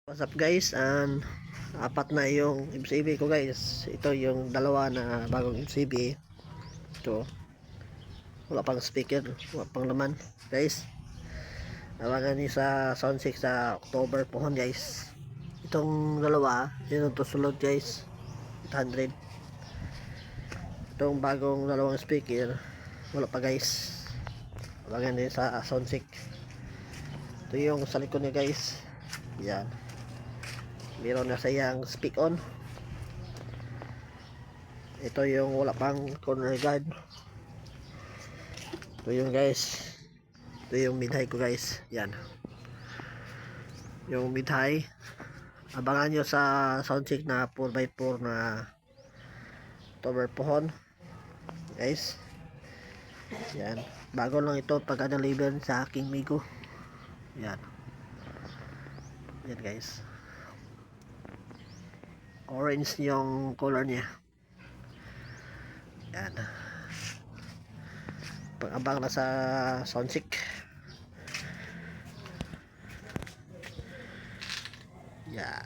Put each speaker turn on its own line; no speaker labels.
What's up guys, apat na yung MCB ko guys. Ito yung dalawa na bagong MCB. Ito, wala pang speaker, wala pang laman guys. Nawagan ni sa sound 6 sa October pohon guys. Itong dalawa, yun to sulod guys, 800. Itong bagong dalawang speaker, wala pa guys. Nawagan din sa sound 6. Ito yung sa likod niya guys. Yan, meron na sayang speak on. Ito yung wala pang corner guard. Ito yung guys, ito yung mid high ko guys. Yan yung mid high. Abangan nyo sa soundcheck na 4x4 na tower pohon guys. Yan, bago lang ito pagka deliver sa aking migo. Yan, yan guys, orange yung color niya. Yan, pag-abang na sa soundcheck. Yan.